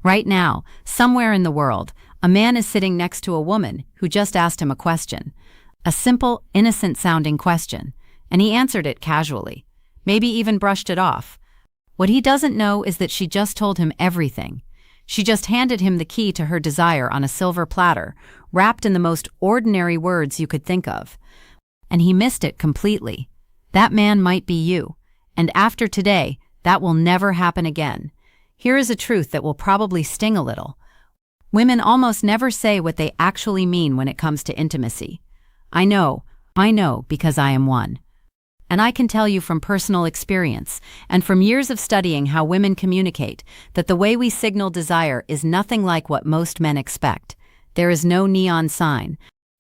Right now, somewhere in the world, a man is sitting next to a woman who just asked him a question. A simple, innocent-sounding question, and he answered it casually, maybe even brushed it off. What he doesn't know is that she just told him everything. She just handed him the key to her desire on a silver platter, wrapped in the most ordinary words you could think of. And he missed it completely. That man might be you, and after today, that will never happen again. Here is a truth that will probably sting a little. Women almost never say what they actually mean when it comes to intimacy. I know, because I am one. And I can tell you from personal experience, and from years of studying how women communicate, that the way we signal desire is nothing like what most men expect. There is no neon sign.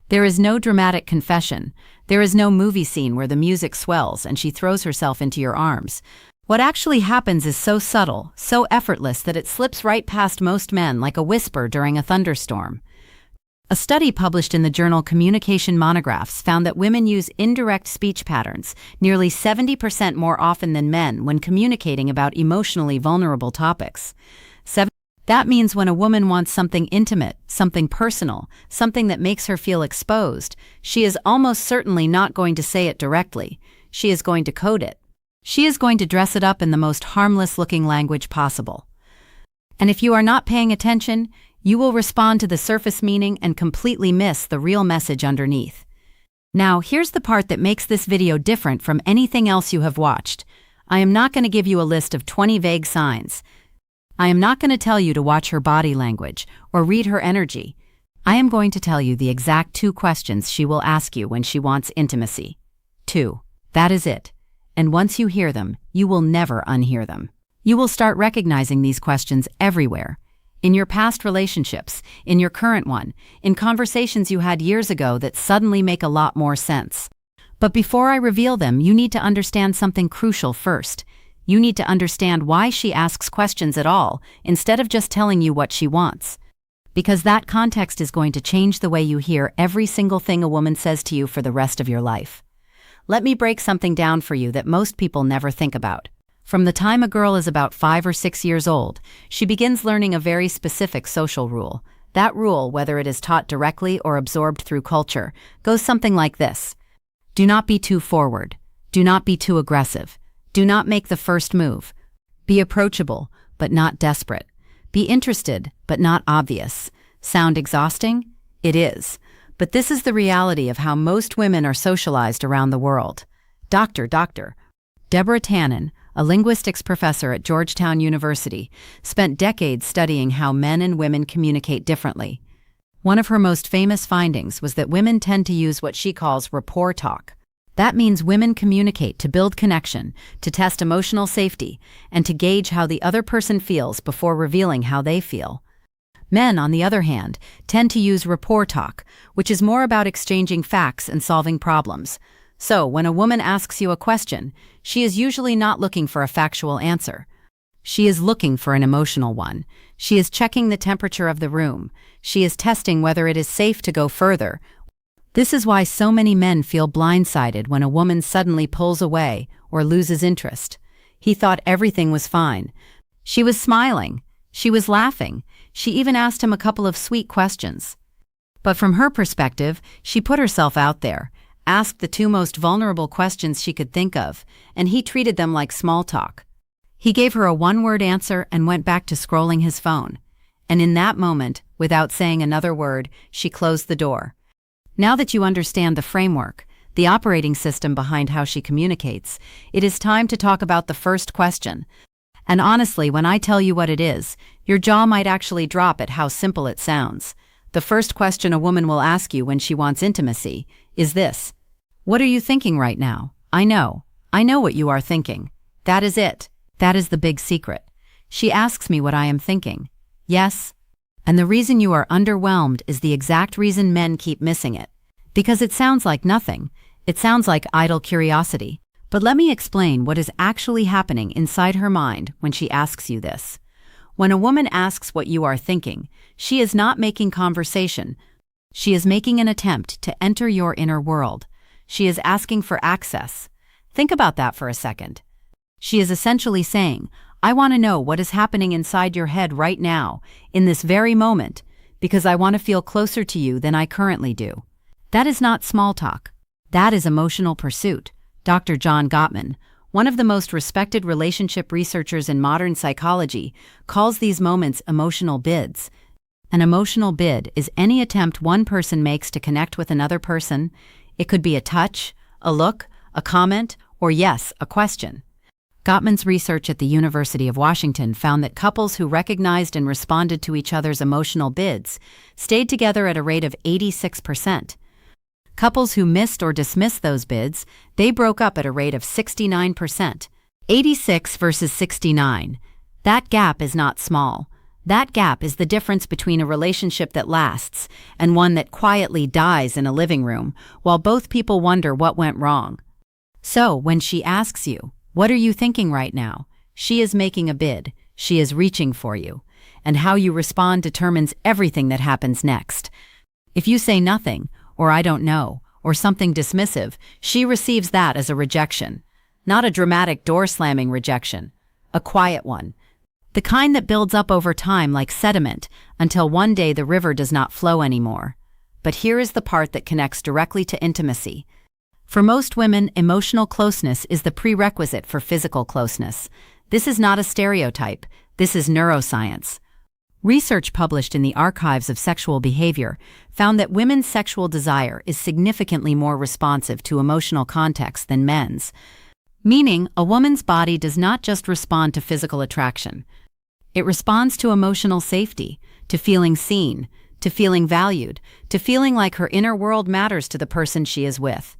There is no dramatic confession. There is no movie scene where the music swells and she throws herself into your arms. What actually happens is so subtle, so effortless that it slips right past most men like a whisper during a thunderstorm. A study published in the journal Communication Monographs found that women use indirect speech patterns nearly 70% more often than men when communicating about emotionally vulnerable topics. That means when a woman wants something intimate, something personal, something that makes her feel exposed, she is almost certainly not going to say it directly. She is going to code it. She is going to dress it up in the most harmless-looking language possible. And if you are not paying attention, you will respond to the surface meaning and completely miss the real message underneath. Now, here's the part that makes this video different from anything else you have watched. I am not going to give you a list of 20 vague signs. I am not going to tell you to watch her body language or read her energy. I am going to tell you the exact 2 questions she will ask you when she wants intimacy. 2. That is it. And once you hear them, you will never unhear them. You will start recognizing these questions everywhere. In your past relationships, in your current one, in conversations you had years ago that suddenly make a lot more sense. But before I reveal them, you need to understand something crucial first. You need to understand why she asks questions at all, instead of just telling you what she wants. Because that context is going to change the way you hear every single thing a woman says to you for the rest of your life. Let me break something down for you that most people never think about. From the time a girl is about 5 or 6 years old, she begins learning a very specific social rule. That rule, whether it is taught directly or absorbed through culture, goes something like this. Do not be too forward. Do not be too aggressive. Do not make the first move. Be approachable, but not desperate. Be interested, but not obvious. Sound exhausting? It is. But this is the reality of how most women are socialized around the world. Dr. Deborah Tannen, a linguistics professor at Georgetown University, spent decades studying how men and women communicate differently. One of her most famous findings was that women tend to use what she calls rapport talk. That means women communicate to build connection, to test emotional safety, and to gauge how the other person feels before revealing how they feel. Men, on the other hand, tend to use rapport talk, which is more about exchanging facts and solving problems. So, when a woman asks you a question, she is usually not looking for a factual answer. She is looking for an emotional one. She is checking the temperature of the room. She is testing whether it is safe to go further. This is why so many men feel blindsided when a woman suddenly pulls away or loses interest. He thought everything was fine. She was smiling. She was laughing. She even asked him a couple of sweet questions. But from her perspective, she put herself out there, asked the 2 most vulnerable questions she could think of, and he treated them like small talk. He gave her a 1-word answer and went back to scrolling his phone. And in that moment, without saying another word, she closed the door. Now that you understand the framework, the operating system behind how she communicates, it is time to talk about the first question. And honestly, when I tell you what it is, your jaw might actually drop at how simple it sounds. The first question a woman will ask you when she wants intimacy is this. What are you thinking right now? I know what you are thinking. That is it. That is the big secret. She asks me what I am thinking. Yes. And the reason you are underwhelmed is the exact reason men keep missing it. Because it sounds like nothing. It sounds like idle curiosity. But let me explain what is actually happening inside her mind when she asks you this. When a woman asks what you are thinking, she is not making conversation. She is making an attempt to enter your inner world. She is asking for access. Think about that for a second. She is essentially saying, I want to know what is happening inside your head right now, in this very moment, because I want to feel closer to you than I currently do. That is not small talk. That is emotional pursuit. Dr. John Gottman, one of the most respected relationship researchers in modern psychology, calls these moments emotional bids. An emotional bid is any attempt one person makes to connect with another person. It could be a touch, a look, a comment, or yes, a question. Gottman's research at the University of Washington found that couples who recognized and responded to each other's emotional bids stayed together at a rate of 86%. Couples who missed or dismissed those bids, they broke up at a rate of 69%. 86 versus 69. That gap is not small. That gap is the difference between a relationship that lasts and one that quietly dies in a living room while both people wonder what went wrong. So, when she asks you, "What are you thinking right now?" she is making a bid. She is reaching for you. And how you respond determines everything that happens next. If you say nothing, or "I don't know," or something dismissive, she receives that as a rejection. Not a dramatic door-slamming rejection. A quiet one. The kind that builds up over time like sediment until one day the river does not flow anymore. But here is the part that connects directly to intimacy. For most women, emotional closeness is the prerequisite for physical closeness. This is not a stereotype. This is neuroscience. Research published in the Archives of Sexual Behavior found that women's sexual desire is significantly more responsive to emotional context than men's. Meaning, a woman's body does not just respond to physical attraction. It responds to emotional safety, to feeling seen, to feeling valued, to feeling like her inner world matters to the person she is with.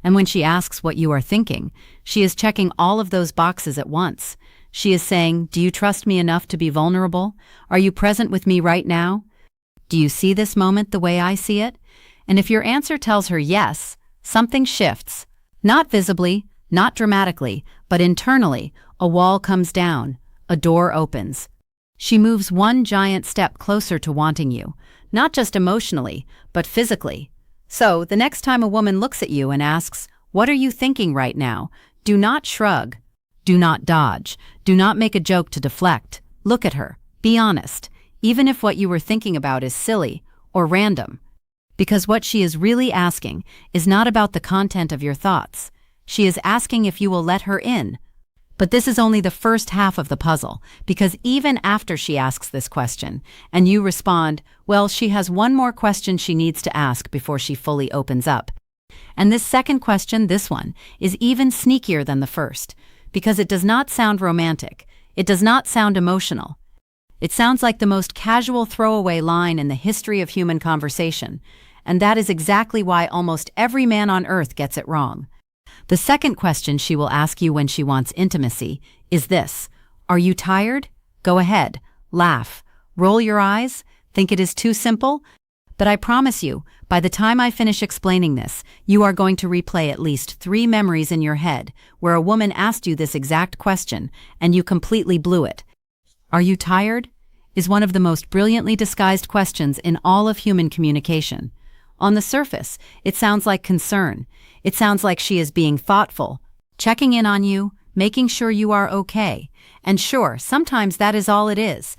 And when she asks what you are thinking, she is checking all of those boxes at once. She is saying, "Do you trust me enough to be vulnerable? Are you present with me right now? Do you see this moment the way I see it?" And if your answer tells her yes, something shifts. Not visibly, not dramatically, but internally, a wall comes down, a door opens. She moves one giant step closer to wanting you, not just emotionally, but physically. So, the next time a woman looks at you and asks, "What are you thinking right now?" do not shrug. Do not dodge. Do not make a joke to deflect. Look at her. Be honest, even if what you were thinking about is silly or random. Because what she is really asking is not about the content of your thoughts. She is asking if you will let her in. But this is only the first half of the puzzle, because even after she asks this question, and you respond, well, she has one more question she needs to ask before she fully opens up. And this second question, this one, is even sneakier than the first, because it does not sound romantic. It does not sound emotional. It sounds like the most casual throwaway line in the history of human conversation, and that is exactly why almost every man on earth gets it wrong. The second question she will ask you when she wants intimacy is this: "Are you tired?" Go ahead, laugh, roll your eyes, think it is too simple, but I promise you, by the time I finish explaining this, you are going to replay at least 3 memories in your head where a woman asked you this exact question and you completely blew it. "Are you tired?" is one of the most brilliantly disguised questions in all of human communication. On the surface, it sounds like concern. It sounds like she is being thoughtful, checking in on you, making sure you are okay. And sure, sometimes that is all it is.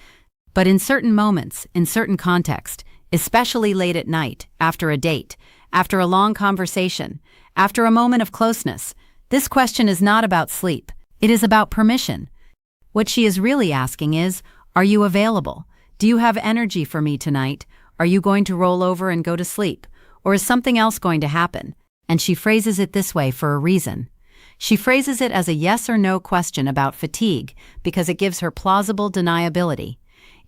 But in certain moments, in certain context, especially late at night, after a date, after a long conversation, after a moment of closeness, this question is not about sleep. It is about permission. What she is really asking is, "Are you available? Do you have energy for me tonight? Are you going to roll over and go to sleep? Or is something else going to happen?" And she phrases it this way for a reason. She phrases it as a yes or no question about fatigue because it gives her plausible deniability.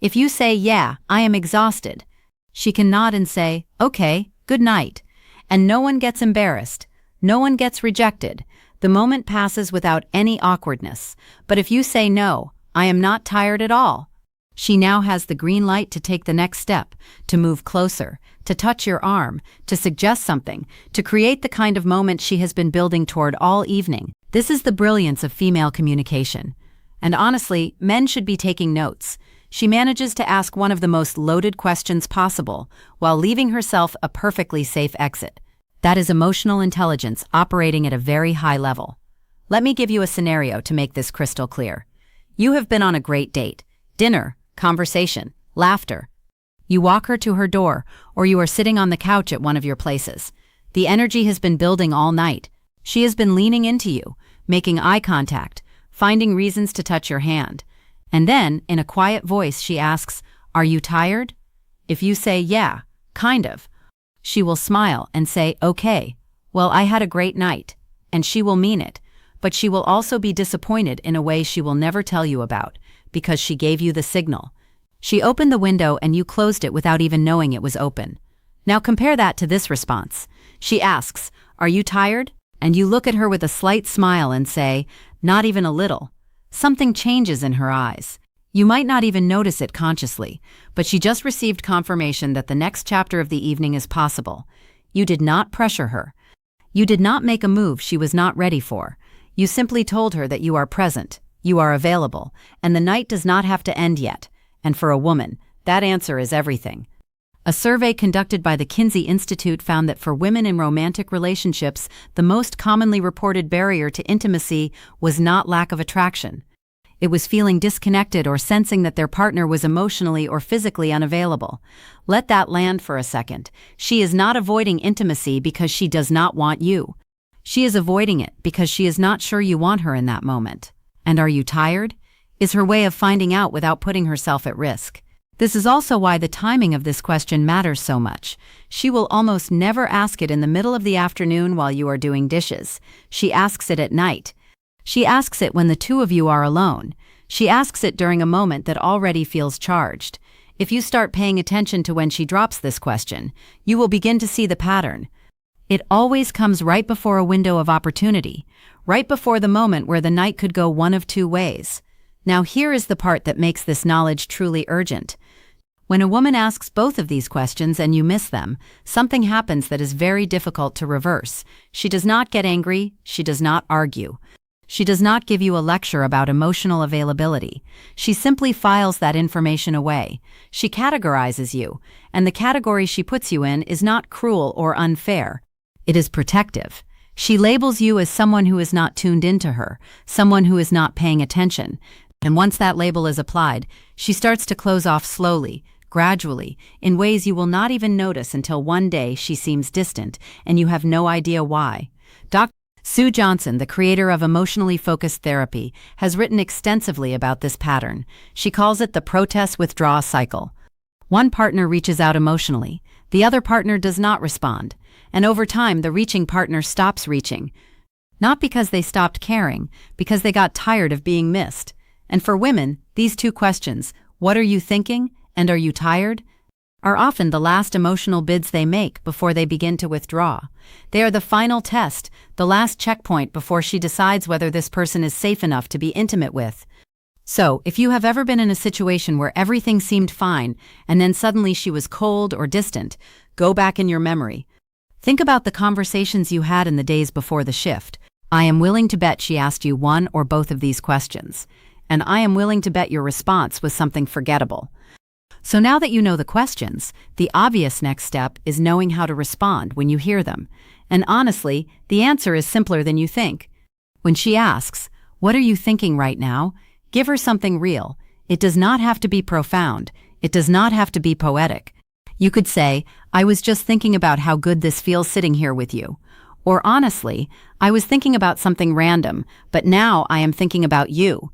If you say, "Yeah, I am exhausted," she can nod and say, "Okay, good night." And no one gets embarrassed. No one gets rejected. The moment passes without any awkwardness. But if you say, "No, I am not tired at all," she now has the green light to take the next step, to move closer, to touch your arm, to suggest something, to create the kind of moment she has been building toward all evening. This is the brilliance of female communication. And honestly, men should be taking notes. She manages to ask one of the most loaded questions possible while leaving herself a perfectly safe exit. That is emotional intelligence operating at a very high level. Let me give you a scenario to make this crystal clear. You have been on a great date, dinner, conversation, laughter. You walk her to her door, or you are sitting on the couch at one of your places. The energy has been building all night. She has been leaning into you, making eye contact, finding reasons to touch your hand. And then, in a quiet voice, she asks, "Are you tired?" If you say, "Yeah, kind of," she will smile and say, "Okay, well, I had a great night." And she will mean it, but she will also be disappointed in a way she will never tell you about, because she gave you the signal. She opened the window and you closed it without even knowing it was open. Now compare that to this response. She asks, "Are you tired?" And you look at her with a slight smile and say, "Not even a little." Something changes in her eyes. You might not even notice it consciously, but she just received confirmation that the next chapter of the evening is possible. You did not pressure her. You did not make a move she was not ready for. You simply told her that you are present, you are available, and the night does not have to end yet. And for a woman, that answer is everything. A survey conducted by the Kinsey Institute found that for women in romantic relationships, the most commonly reported barrier to intimacy was not lack of attraction. It was feeling disconnected or sensing that their partner was emotionally or physically unavailable. Let that land for a second. She is not avoiding intimacy because she does not want you. She is avoiding it because she is not sure you want her in that moment. And are you tired? Is her way of finding out without putting herself at risk. This is also why the timing of this question matters so much. She will almost never ask it in the middle of the afternoon while you are doing dishes. She asks it at night. She asks it when the two of you are alone. She asks it during a moment that already feels charged. If you start paying attention to when she drops this question, you will begin to see the pattern. It always comes right before a window of opportunity, right before the moment where the night could go one of two ways. Now here is the part that makes this knowledge truly urgent. When a woman asks both of these questions and you miss them, something happens that is very difficult to reverse. She does not get angry, she does not argue. She does not give you a lecture about emotional availability. She simply files that information away. She categorizes you, and the category she puts you in is not cruel or unfair. It is protective. She labels you as someone who is not tuned into her, someone who is not paying attention. And once that label is applied, she starts to close off slowly, gradually, in ways you will not even notice until one day she seems distant, and you have no idea why. Dr. Sue Johnson, the creator of emotionally focused therapy, has written extensively about this pattern. She calls it the protest-withdraw cycle. One partner reaches out emotionally, the other partner does not respond, and over time the reaching partner stops reaching. Not because they stopped caring, because they got tired of being missed. And for women, these two questions, "What are you thinking?" and "Are you tired?" are often the last emotional bids they make before they begin to withdraw. They are the final test, the last checkpoint before she decides whether this person is safe enough to be intimate with. So, if you have ever been in a situation where everything seemed fine, and then suddenly she was cold or distant, go back in your memory. Think about the conversations you had in the days before the shift. I am willing to bet she asked you one or both of these questions. And I am willing to bet your response was something forgettable. So now that you know the questions, the obvious next step is knowing how to respond when you hear them. And honestly, the answer is simpler than you think. When she asks, "What are you thinking right now?" give her something real. It does not have to be profound. It does not have to be poetic. You could say, "I was just thinking about how good this feels sitting here with you." Or honestly, "I was thinking about something random, but now I am thinking about you."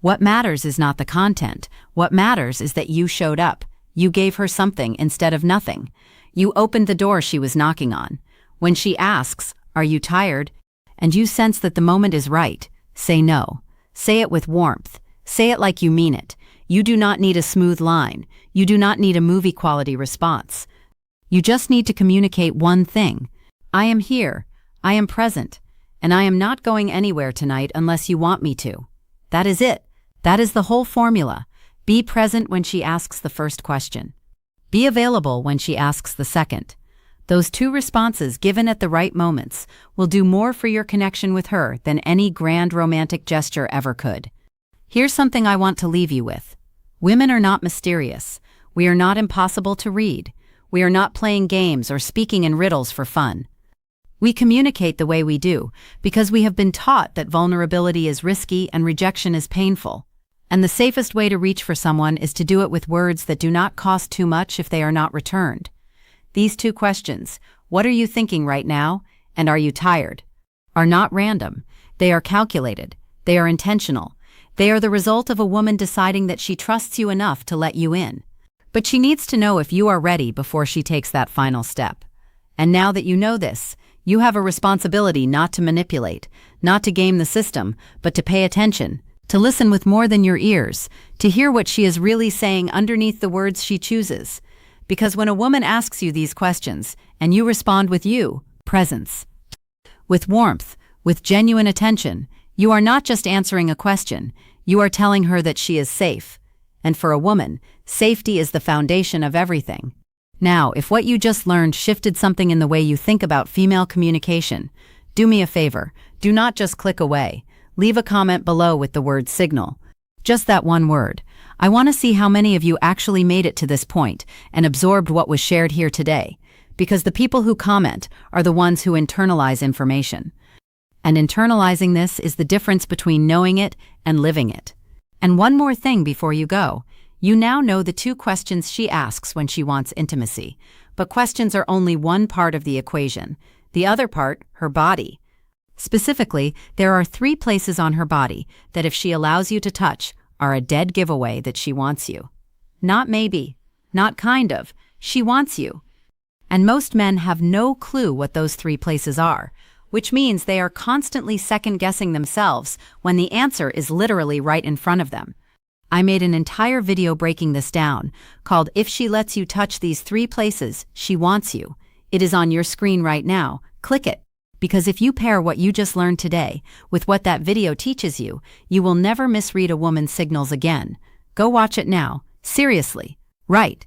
What matters is not the content. What matters is that you showed up. You gave her something instead of nothing. You opened the door she was knocking on. When she asks, "Are you tired?" and you sense that the moment is right, say no. Say it with warmth. Say it like you mean it. You do not need a smooth line. You do not need a movie-quality response. You just need to communicate one thing. I am here. I am present. And I am not going anywhere tonight unless you want me to. That is it. That is the whole formula. Be present when she asks the first question. Be available when she asks the second. Those two responses given at the right moments will do more for your connection with her than any grand romantic gesture ever could. Here's something I want to leave you with. Women are not mysterious. We are not impossible to read. We are not playing games or speaking in riddles for fun. We communicate the way we do because we have been taught that vulnerability is risky and rejection is painful. And the safest way to reach for someone is to do it with words that do not cost too much if they are not returned. These two questions, what are you thinking right now, and are you tired, are not random. They are calculated. They are intentional. They are the result of a woman deciding that she trusts you enough to let you in. But she needs to know if you are ready before she takes that final step. And now that you know this, you have a responsibility not to manipulate, not to game the system, but to pay attention, to listen with more than your ears, to hear what she is really saying underneath the words she chooses. Because when a woman asks you these questions, and you respond with presence, with warmth, with genuine attention, you are not just answering a question, you are telling her that she is safe. And for a woman, safety is the foundation of everything. Now, if what you just learned shifted something in the way you think about female communication, do me a favor, do not just click away. Leave a comment below with the word signal. Just that one word. I want to see how many of you actually made it to this point and absorbed what was shared here today, because the people who comment are the ones who internalize information. And internalizing this is the difference between knowing it and living it. And one more thing before you go. You now know the two questions she asks when she wants intimacy, but questions are only one part of the equation. The other part, her body. Specifically, there are 3 places on her body that if she allows you to touch, are a dead giveaway that she wants you. Not maybe, not kind of, she wants you. And most men have no clue what those 3 places are, which means they are constantly second-guessing themselves when the answer is literally right in front of them. I made an entire video breaking this down, called If She Lets You Touch These 3 Places, She Wants You. It is on your screen right now. Click it. Because if you pair what you just learned today with what that video teaches you, you will never misread a woman's signals again. Go watch it now. Seriously. Right.